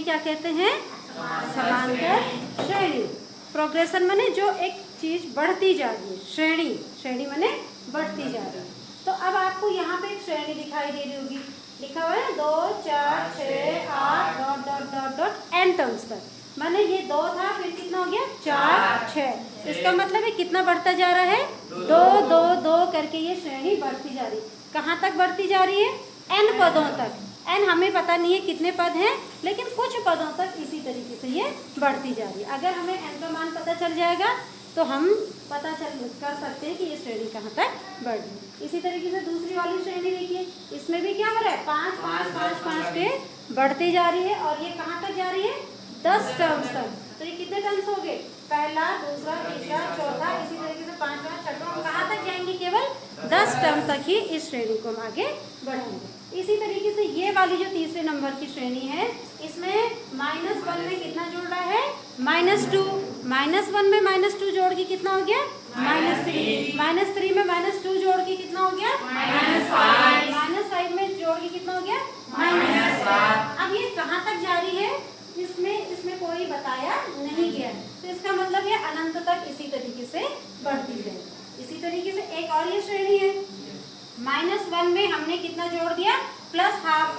क्या कहते हैं? समांतर श्रेणी। प्रोग्रेशन माने जो एक चीज बढ़ती जा रही है, श्रेणी, श्रेणी माने बढ़ती जा रही है। तो अब आपको यहाँ पे एक श्रेणी दिखाई दे रही होगी, लिखा हुआ है 2 4 6 8 dot dot dot dot n terms तक। माने ये 2 था, फिर कितना हो गया 4 6। इसका मतलब है कितना बढ़ता जा रहा है? 2 2 2 करके ये श्रेणी बढ़ती जा रही है। कहाँ तक बढ़ती जा रही है? एन पदों तक। एन हमें पता नहीं है कितने पद हैं, लेकिन कुछ पदों तक इसी तरीके से ये बढ़ती जा रही है। अगर हमें एन का मान पता चल जाएगा तो हम पता कर सकते हैं कि ये श्रेणी कहाँ तक बढ़ रही है। इसी तरीके से दूसरी वाली श्रेणी देखिए, इसमें भी क्या हो रहा है? 5 5 5 5 पे बढ़ती जा रही है और ये कहाँ तक जा रही है? 10 टर्म्स तक। तो ये कितने टर्म्स हो गए? पहला, दूसरा, तीसरा, चौथा, इसी तरीके से 5वां, 6वां, कहाँ तक जाएंगे? केवल 10 टर्म तक ही इस श्रेणी को हम आगे बढ़ाएंगे। इसी तरीके से ये वाली जो तीसरे नंबर की श्रेणी है, इसमें -1 में कितना जोड़ रहा है? -2। -1 में -2 जोड़ के कितना हो गया? -3। -3 में -2 जोड़ के कितना हो गया? -5। -5 में जोड़ के कितना हो गया? -7। अब ये कहाँ तक जारी है? इसमें कोई बताया नहीं गया है, तो इसका मतलब ये अनंत तक इसी तरीके से बढ़ती जाएगी। इसी तरीके से एक और ये श्रेणी है, -1 में हमने कितना जोड़ दिया? +½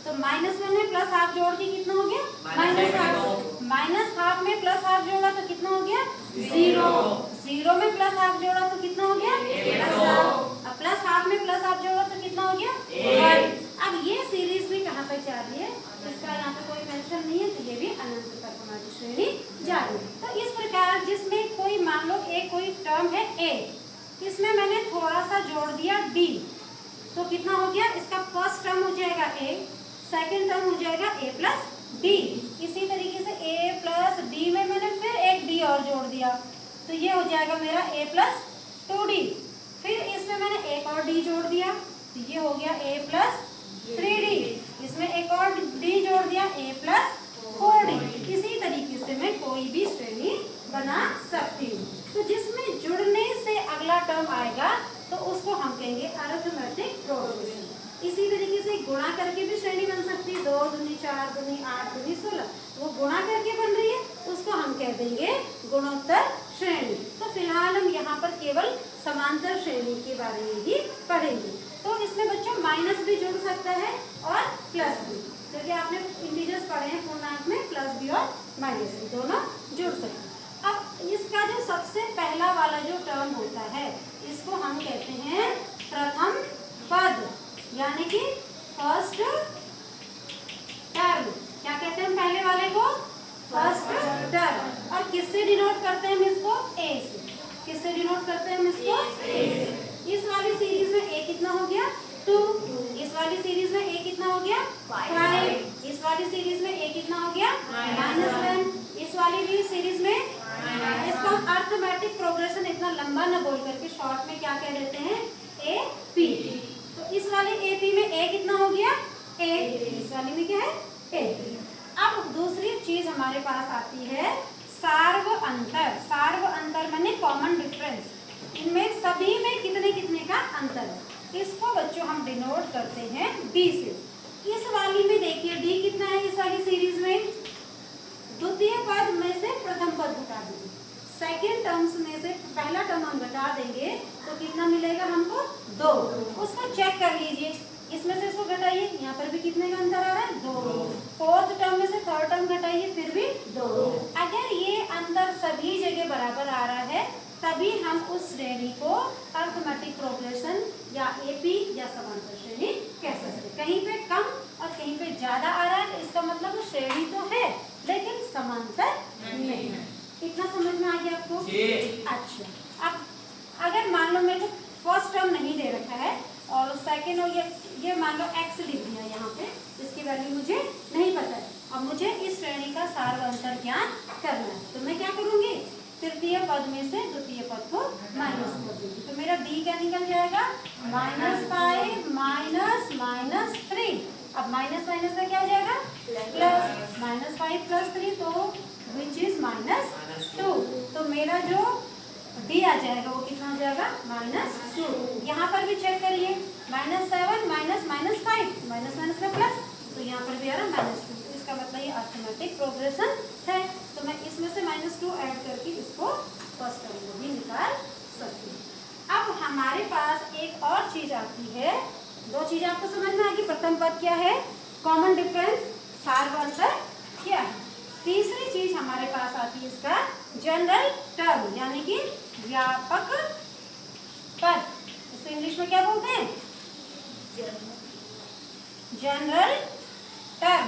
तो -1 में +½ जोड़ के कितना हो गया? -½ -½ में +½ जोड़ा तो कितना हो गया? 0। 0 में +½ जोड़ा तो कितना हो गया? +½ अब +½ में +½ जोड़ा तो कितना हो गया? 1। अब ये सीरीज भी कहाँ तक जा रही है? इसका यहाँ पे कोई मेंशन नहीं है, तो ये भी अनंत तक हमारी श्रेणी जा रही है। तो इस प्रकार जिसमें कोई मान लो एक कोई टर्म है a, इसमें मैंने थोड़ा सा जोड़ दिया d, तो कितना हो गया? इसका फर्स्ट टर्म हो जाएगा a, सेकंड टर्म हो जाएगा a प्लस d। इसी तरीके से a प्लस d में मैंने फिर एक d और जोड़ दिया, तो ये हो जाएगा मेरा a प्लस 2d। फिर इसमें मैंने एक और d जोड़ दिया, तो ये हो गया a प्लस 3d। इसमें एक और d जोड़ दिया, a प्लस 4d। इसी तरीके से मैं कोई भी श्रेणी बना सकती हूँ। तो जिसमें जुड़ने से अगला टर्म आएगा तो उसको हम कहेंगे अरिथमेटिक प्रोग्रेशन। इसी तरीके से गुणा करके भी श्रेणी बन सकती है, 2 दूनी 4 दूनी 8 दूनी 16, वो गुणा करके बन रही है, उसको हम कह देंगे गुणोत्तर श्रेणी। तो फिलहाल हम यहाँ पर केवल समांतर श्रेणी के बारे में ही पढ़ेंगे। तो इसमें बच्चों माइनस भी जुड़ सकता है और प्लस भी, क्योंकि आपने इंटीजर्स पढ़े हैं पूर्णांक में, प्लस भी और माइनस भी दोनों जुड़ सकते हैं। अब इसका जो सबसे पहला वाला जो टर्म होता है, इसको हम कहते हैं प्रथम पद, यानी कि फर्स्ट टर्म। क्या कहते हैं पहले वाले को? First term. और किससे डिनोट करते हैं हम इसको? a से। किससे डिनोट करते हैं हम इसको? a से। इस वाली सीरीज में a कितना हो गया? 2। इस वाली सीरीज में a कितना हो गया? 5। इस वाली सीरीज में a कितना हो गया? -1। इस वाली भी सीरीज में, इसको हम अरिथमेटिक प्रोग्रेशन इतना लंबा ना बोल करके शॉर्ट में क्या कह देते हैं? AP। तो इस वाले AP में a कितना हो गया? a। इस वाली में क्या है? a। अब दूसरी चीज हमारे पास आती है सार्व अंतर। सार्व अंतर माने कॉमन डिफरेंस। इनमें सभी में कितने कितने का अंतर है, इसको बच्चों हम डिनोट करते हैं d से। इस वाली में देखिए d कितना है? इस वाली सीरीज में द्वितीय पद में से प्रथम पद घटा देंगे, सेकेंड टर्म्स में से पहला टर्म हम घटा देंगे तो कितना मिलेगा हमको? 2। उसको चेक कर लीजिए, इसमें से इसको घटाइए, यहाँ पर भी कितने का अंतर आ रहा है? 2। फोर्थ टर्म में से थर्ड टर्म घटाइए, फिर भी 2। अगर ये अंतर सभी जगह बराबर आ रहा है तभी हम उस श्रेणी को अरिथमेटिक प्रोग्रेशन या AP या समांतर श्रेणी कह सकते हैं। कहीं पे कम और कहीं पे ज्यादा आ रहा है तो इसका मतलब श्रेणी तो है लेकिन समांतर नहीं है। इतना समझ में आ गया आपको? अच्छा, अब अगर मान लो मेरे को फर्स्ट टर्म नहीं दे रखा है और सेकेंड और ये मान लो x लिख दिया यहाँ पे, इसकी वैल्यू मुझे नहीं पता है, अब मुझे इस श्रेणी का सार्व अंतर ज्ञान करना है, तो मैं क्या करूँगी? तृतीय पद में से द्वितीय पद को माइनस कर दूंगी, तो मेरा d क्या निकल जाएगा? -5 माइनस -3। अब माइनस माइनस का क्या हो जाएगा? प्लस। -5 + 3 तो विच इज -2। तो मेरा जो d आ जाएगा वो कितना हो जाएगा? -2। यहाँ पर भी चेक करिए, -7 माइनस -5 माइनस का प्लस, तो यहाँ पर भी आ रहा -2। इसका मतलब ये अरिथमेटिक चीज आपको समझ में आ गई। प्रथम पद क्या है, कॉमन डिफरेंस, सार्वंतर क्या है। तीसरी चीज हमारे पास आती है इसका जनरल टर्म, यानी कि व्यापक पद। इसको इंग्लिश में क्या बोलते हैं, जनरल टर्म।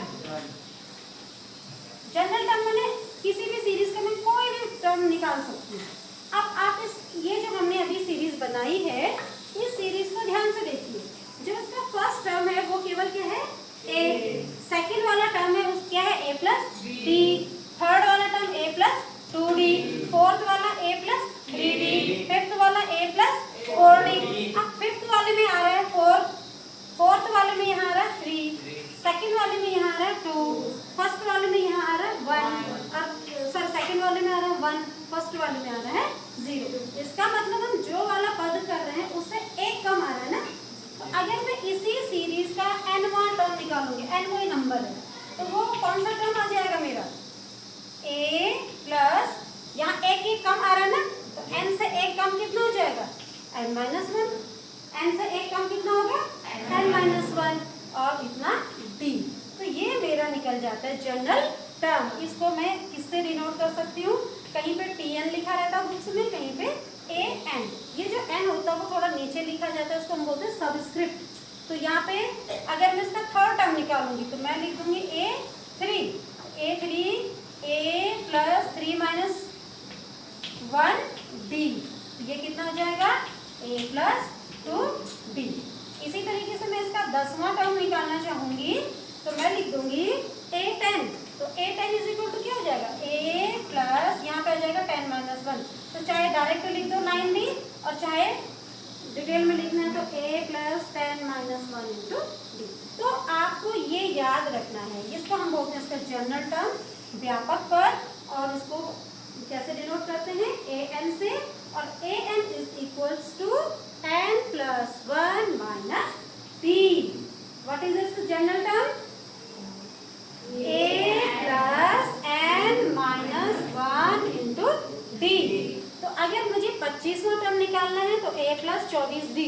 जनरल टर्म मैंने किसी भी सीरीज का मैं कोई भी टर्म निकाल सकती हूँ। अब आप ये जो हमने अभी सीरीज बनाई है, इस सीरीज को ध्यान से देखिए। जो इसका फर्स्ट टर्म है वो केवल क्या है, ए। सेकंड वाला टर्म है उस क्या है, ए प्लस डी। थर्ड वाला टर्म ए प्लस 2d। फोर्थ वाला ए प्लस 3d। फिफ्थ वाला ए प्लस 4d। अब फिफ्थ वाले में आ रहा है 4, फोर्थ वाले में यहाँ आ रहा है 3, सेकंड वाले में यहाँ आ रहा है 2, फर्स्ट वाले में यहाँ आ रहा है 1, और सर सेकंड वाले में आ रहा है 1, फर्स्ट वाले में आ रहा है 0। इसका मतलब हम जो वाला पद कर रहे हैं उससे एक कम आ रहा है ना। तो अगर मैं इसी सीरीज का nवां टर्म निकालूंगी, n कोई नंबर है, तो वो कौन सा टर्म आ जाएगा मेरा, a प्लस यहाँ एक कम आ रहा है ना, तो n से एक कम कितना हो जाएगा, n-1। n से एक कम कितना होगा, n-1, और इतना d। तो ये मेरा निकल जाता है जनरल टर्म। इसको मैं किससे डिनोट कर सकती हूँ, कहीं पे tn लिखा रहता है बुक्स में, कहीं पे an। ये जो n होता है वो थोड़ा नीचे लिखा जाता है, उसको हम बोलते हैं सबस्क्रिप्ट। तो यहाँ पे अगर मैं इसका थर्ड टर्म निकालूंगी तो मैं लिख दूंगी a3 a plus 3 minus 1d। तो ये कितना हो जाएगा, a प्लस 2d। इसी तरीके से मैं इसका 10वां टर्म निकालना चाहूंगी तो मैं लिख दूंगी a10। तो a10 इज इक्वल टू क्या हो जाएगा, a प्लस यहाँ पे आ जाएगा 10 माइनस 1। तो चाहे डायरेक्ट लिख दो 9d, और चाहे डिटेल में लिखना है तो a plus 10 minus 1 into D. तो आपको ये याद रखना है, इसको हम बोलते हैं इसका जनरल टर्म, व्यापक पद। और इसको कैसे डिनोट करते हैं, an से, और an is equals to n plus 1 minus d। What is its general term, a plus n minus 1 into d। तो अगर मुझे 25वां टर्म निकालना है तो a प्लस 24d।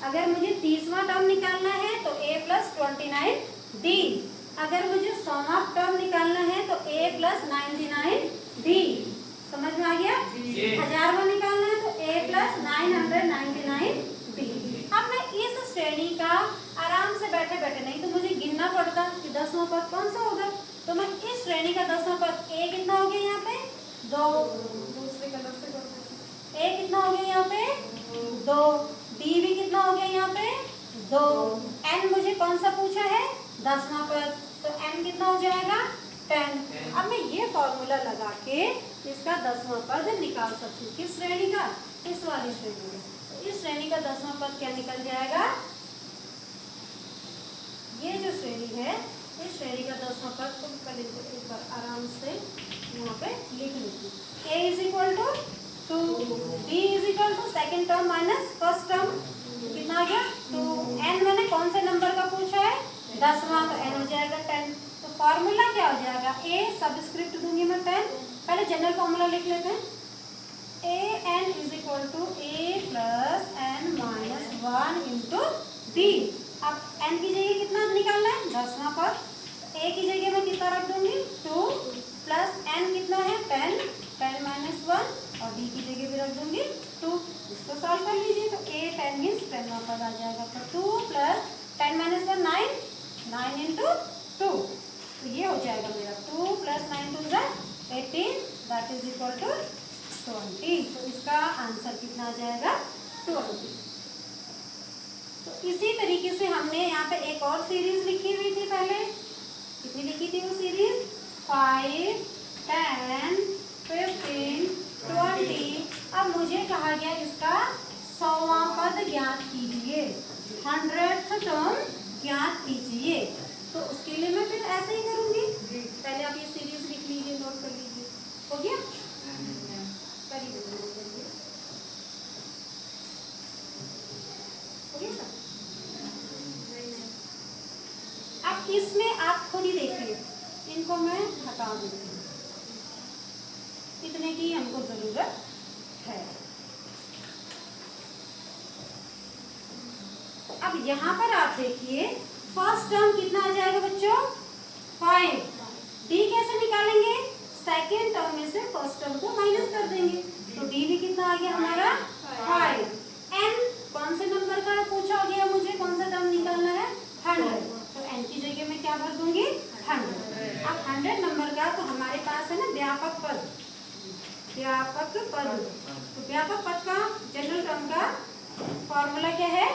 अगर मुझे 30वां टर्म निकालना है तो a प्लस 29d। अगर मुझे 100वां टर्म निकालना है तो a प्लस 99d। समझ में आ गया। 1000वां निकालना है तो a प्लस 999d। अब मैं इस श्रेणी का आराम से बैठे बैठे, नहीं तो मुझे गिनना पड़ता कि 10वां पद कौन सा होगा। तो मैं इस श्रेणी का 10वां पद a कितना हो गया यहाँ पे 2, दूसरे कलर से a कितना हो गया यहाँ पे 2, d भी कितना हो गया यहाँ पे 2, n मुझे कौन सा पूछा है 10वां पद, तो n कितना हो जाएगा 10। अब मैं ये फॉर्मूला लगा के इसका 10वां पद निकाल सकती हूँ। किस श्रेणी का, इस वाली श्रेणी में। तो इस श्रेणी का 10वां पद क्या निकल जाएगा, ये जो श्रेणी है इस श्रेणी का 10वां पद को पहले एक बार आराम से यहाँ पे लिख लेती हूँ। a is equal to 2, d is equal to second term minus first term, कितना आ गया 2। n मैंने कौन से नंबर का पूछा है 10वां, तो n हो जाएगा 10। तो फॉर्मूला क्या हो जाएगा, a सबस्क्रिप्ट दूंगी मैं 10। पहले जनरल फॉर्मूला लिख लेते हैं, an is equal to a plus n minus 1 into d। अब n की जगह कितना निकालना है 10वां पद, a की जगह मैं कितना रख दूंगी 2, प्लस n कितना है 10, 10 माइनस 1, और d की जगह भी रख दूंगी 2। इसको सॉल्व कर लीजिए तो a 10 मीन्स 10वां पद आ जाएगा। तो 2 प्लस 10 माइनस 1 9, 9 इंटू 2। तो ये हो जाएगा मेरा 2 प्लस 9 2 जा 18, दैट इज इक्वल टू 20। तो इसका आंसर कितना आ जाएगा 20। तो इसी तरीके से हमने यहाँ पे एक और सीरीज लिखी हुई थी पहले, कितनी लिखी थी वो सीरीज 5, 10, 15, 20। अब मुझे कहा गया इसका 100वां पद ज्ञात कीजिए, 100th टर्म ज्ञात कीजिए। तो उसके लिए मैं फिर ऐसे ही करूंगी, पहले आप ये सीरीज लिख लीजिए, नोट कर लीजिए। हो गया, करिए अब इसमें आप खुद ही देखिए, इनको मैं हटा देती हूँ, इतने की हमको जरूरत है। अब यहाँ पर आप देखिए फर्स्ट टर्म कितना आ जाएगा बच्चों 5। डी कैसे निकालेंगे, सेकेंड टर्म में से फर्स्ट टर्म को माइनस कर देंगे, तो डी भी कितना आ गया हमारा 5। एन कौन से नंबर का पूछा गया मुझे, कौन सा टर्म निकालना है 100, तो एन की जगह में क्या भर दूंगी 100। अब 100 नंबर का तो हमारे पास है ना व्यापक पद, व्यापक पद, तो व्यापक पद का जनरल टर्म का फॉर्मूला क्या है,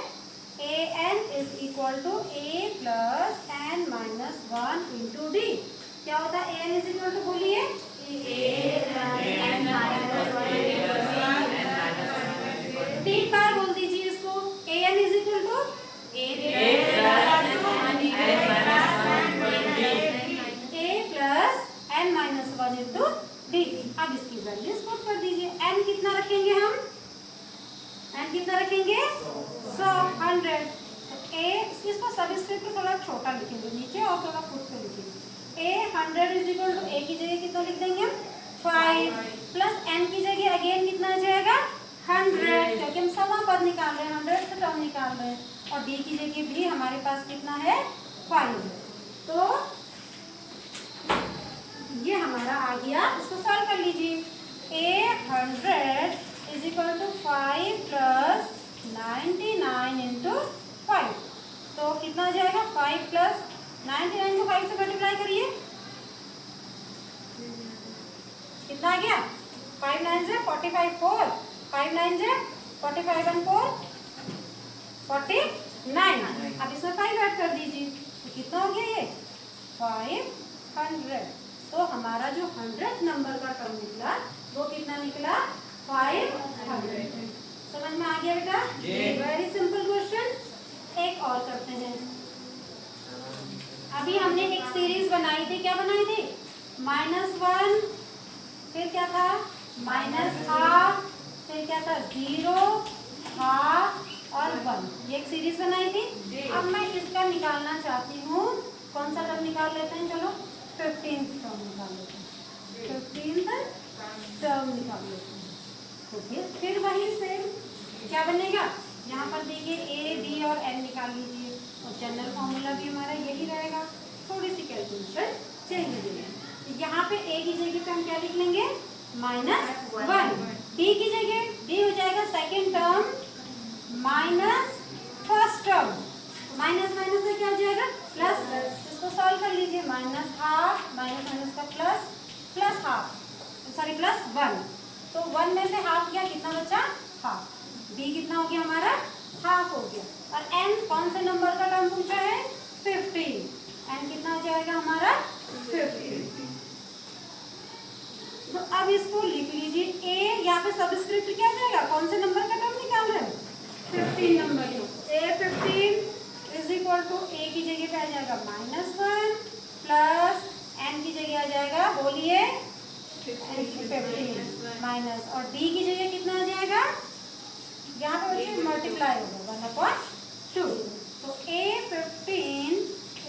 an is equal to a plus n minus 1 into d। क्या होता है an is equal to, बोलिए तीन बार बोल दीजिए इसको, an is equal to a plus n minus 1 into d। अब इसकी वैल्यू पुट कर दीजिए, n कितना रखेंगे हम, n कितना रखेंगे 100। ए इसको सबस्क्रिप्ट को थोड़ा छोटा लिखेंगे नीचे और थोड़ा फुट पे लिखेंगे। ए 100 इज इक्वल टू ए की जगह कितना लिख देंगे हम 5 प्लस एन की जगह अगेन कितना आ जाएगा 100, क्योंकि हम समा पद निकाल रहे हैं, 100 से टर्म निकाल रहे हैं, और डी की जगह भी हमारे पास कितना है 5। तो ये हमारा आ गया, इसको सॉल्व कर लीजिए। A 100 is equal to 5 plus 99 into 5, तो कितना आ जाएगा 5 प्लस 99 को 5 से मल्टीप्लाई करिए, कितना आ गया 5 9 से 45 4, 5 9 से 45 and 4 49। अब इसमें 5 ऐड कर दीजिए, तो कितना हो गया ये 500। तो हमारा जो 100th नंबर का टर्म निकला वो कितना निकला 500। समझ में आ गया बेटा, वेरी सिंपल क्वेश्चन। एक और करते हैं, अभी हमने एक सीरीज बनाई थी, क्या बनाई थी -1, फिर क्या था -12, फिर क्या था 0, ½ और 1, ये एक सीरीज बनाई थी। अब मैं इसका निकालना चाहती हूँ, कौन सा टर्म निकाल लेते हैं, चलो 15th टर्म निकाल लेते हैं, 15th टर्म निकाल लेते हैं। तो फिर वही सेम क्या बनेगा, यहाँ पर देखिए ए बी और एन निकाल लीजिए, और जनरल फॉर्मूला भी हमारा यही रहेगा, थोड़ी सी कैलकुलेशन चेंज हो जाएगी। यहाँ पे ए की जगह पे हम क्या लिख लेंगे -1, डी की जगह डी हो जाएगा second term minus first term, minus minus से क्या हो जाएगा प्लस, इसको सॉल्व कर लीजिए, -½ माइनस माइनस का प्लस, +½ सॉरी +1, तो 1 में से हाफ गया, कितना बचा ½ b कितना हो गया हमारा ½ हो गया। और n कौन से नंबर का टर्म पूछा है 15, n कितना हो जाएगा हमारा 15। तो अब इसको लिख लीजिए, a यहाँ पे सबस्क्रिप्ट क्या जाएगा, कौन से नंबर का टर्म निकाल रहे हैं 15 number, a 15 is equal to a की जगह पे आ जाएगा -1 प्लस n की जगह आ जाएगा, बोलिए 15 माइनस, और d की जगह कितना आ जाएगा, यहाँ पे बच्चे मल्टीप्लाई होगा 1/2, तो a 15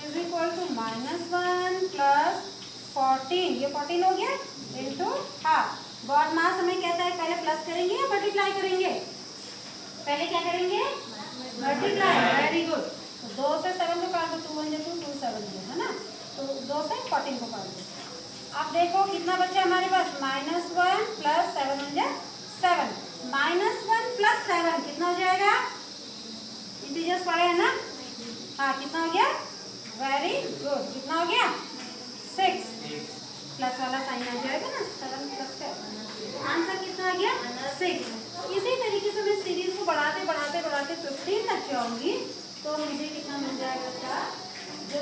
is equal to -1 plus 14, ये 14 हो गया इंटू ½ गॉड मास हमें कहता है पहले प्लस करेंगे या मल्टीप्लाई करेंगे, पहले क्या करेंगे मल्टीप्लाई, वेरी गुड। तो 2 से 7 को काट दो, 2 1 2 2 7 है ना, तो 2 से 14 को काट दो। अब देखो कितना बचा हमारे पास -1 प्लस 7 7, -1 प्लस 7 कितना हो जाएगा, इंटीजर्स पढ़े है ना, हाँ कितना हो गया, वेरी गुड, कितना हो गया 6, प्लस वाला साइन आ जाएगा ना 7 प्लस 7, आंसर कितना आ गया 6। इसी तरीके से मैं सीरीज को बढ़ाते बढ़ाते बढ़ाते 15 तक जाऊंगी, तो मुझे कितना मिल जाएगा इसका, जो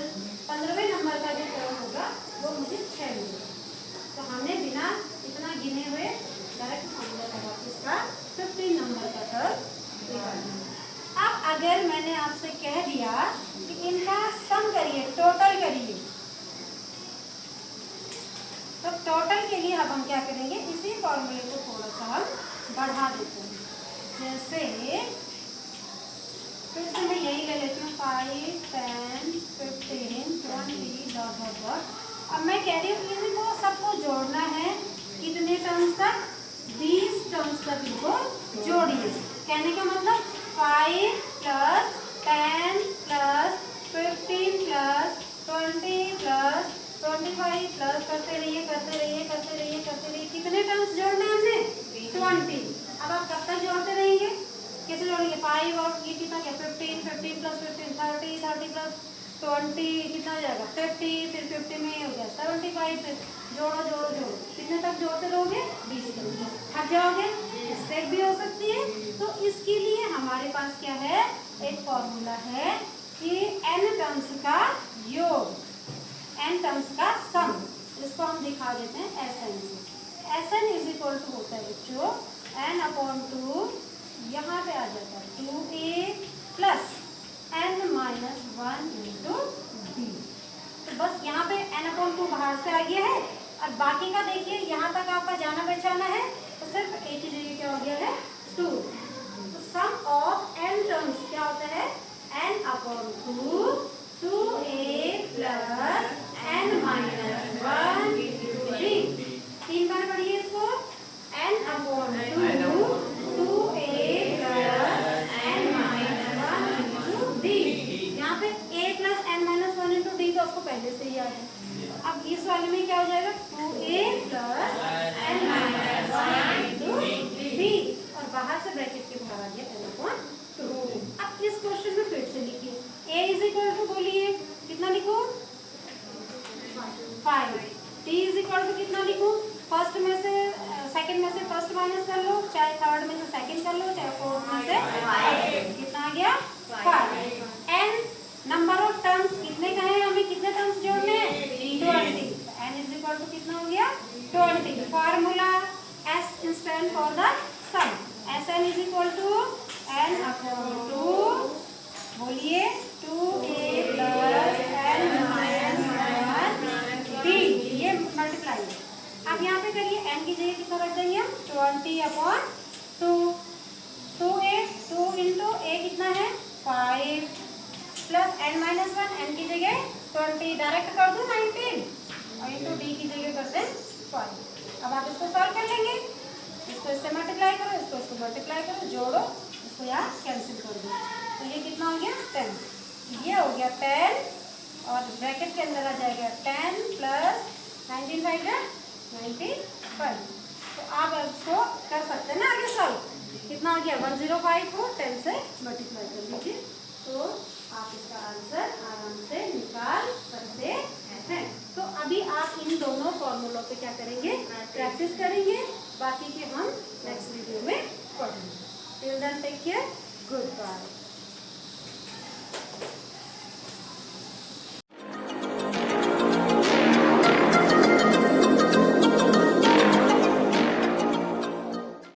15वें नंबर का जो टर्म होगा वो मुझे 6 मिलेगा। तो हमने बिना इतना गिने हुए डायरेक्ट फॉर्मूला लगा के इसका 15 नंबर का टर्म निकाल दिया। अब अगर मैंने आपसे कह दिया कि इनका सम करिए, टोटल करिए, तो टोटल के लिए अब हम क्या करेंगे, इसी फॉर्मूले को थोड़ा सा हम बढ़ा देते हैं, जैसे फिर से मैं यही ले लेती हूँ 5 10 15 20 डॉट डॉट डॉट। अब मैं कह रही हूँ इनको सबको जोड़ना है, कितने टर्म्स तक 20 टर्म्स तक इनको जोड़िए। कहने का मतलब 5 plus 10 plus 15 plus 20 plus 25 plus करते रहिए करते रहिए करते रहिए करते रहिए। कितने टर्म्स जोड़ने हैं हमने? 20। अब आप कब तक जोड़ते रहेंगे? कैसे जोड़ेंगे? 5 और ये कितना क्या? 15 15 प्लस 15 30 30 प्लस 20 कितना हो जाएगा? 50। फिर 50 में हो गया 75। फिर जोड़ो जोड़ो जोड़ो, कितने तक जोड़ते रहोगे? 20 तक। थक जाओगे? मिस्टेक भी हो सकती है। तो इसके लिए हमारे पास क्या है? एक फॉर्मूला है कि n टर्म्स का योग, n टर्म्स का सम। इसको हम दिखा देते हैं Sn से। Sn इज इक्वल टू होता है जो n/2 यहाँ पे आ जाता है 2a plus n-1 into d। तो बस यहाँ पे n/2 बाहर से आ गया है और बाकी का देखिए यहाँ तक आपका जाना बचाना है, तो सिर्फ एक ही जगह क्या हो गया है? 2। तो सम ऑफ n टर्म्स क्या होता है? n/2 2a plus n-1 into d। 3 बार पढ़िए इसको। n/2 2a plus n-1 into d। यहाँ पे a plus n-1 into d तो आपको पहले से ही याद है। अब इस वाले में क्या हो जाएगा? 2a plus n-1 into d और बाहर से ब्रैकेट के बाहर आ गया n/2। अब इस क्वेश्चन में फिर से लिखिए a इज इक्वल टू, बोलिए कितना लिखूं? 5। d इज इक्वल टू कितना लिखूं? फर्स्ट में से सेकंड में से फर्स्ट माइनस कर लो, चाहे थर्ड में से सेकंड कर लो, चाहे फोर्थ में से थर्ड। कितना आ गया? 5। n नंबर ऑफ टर्म्स कितने का है? हमें कितने टर्म्स जोड़ने हैं? 20। n इज इक्वल टू कितना हो गया? 20। Formula S stand for the sum. Sn is equal to n/2, बोलिए 2a प्लस n-1 d। ये मल्टीप्लाई है। अब यहाँ पे करिए n की जगह कितना रख देंगे? 20/2। 2a 2 इंटू a कितना है? 5 प्लस n-1 n की जगह 20 डायरेक्ट कर दो 19 और इंटू d की जगह करते हैं 5। अब आप इसको सॉल्व कर लेंगे। इसको इससे मल्टीप्लाई करो, इसको मल्टीप्लाई करो, जोड़ो, इसको यहाँ कैंसिल कर दो। तो ये कितना हो गया? 10। ये हो गया 10 और ब्रैकेट के अंदर आ जाएगा 10 प्लस 19 5 95। तो आप इसको कर सकते हैं ना आगे सॉल्व। कितना आ गया? 105 को 10 से मल्टीप्लाई कर लीजिए तो आप इसका आंसर आराम से निकाल सकते हैं। तो अभी आप इन दोनों फॉर्मूलों पे क्या करेंगे? प्रैक्टिस करेंगे। बाकी के हम नेक्स्ट वीडियो में पढ़ेंगे। Till then take care, good bye.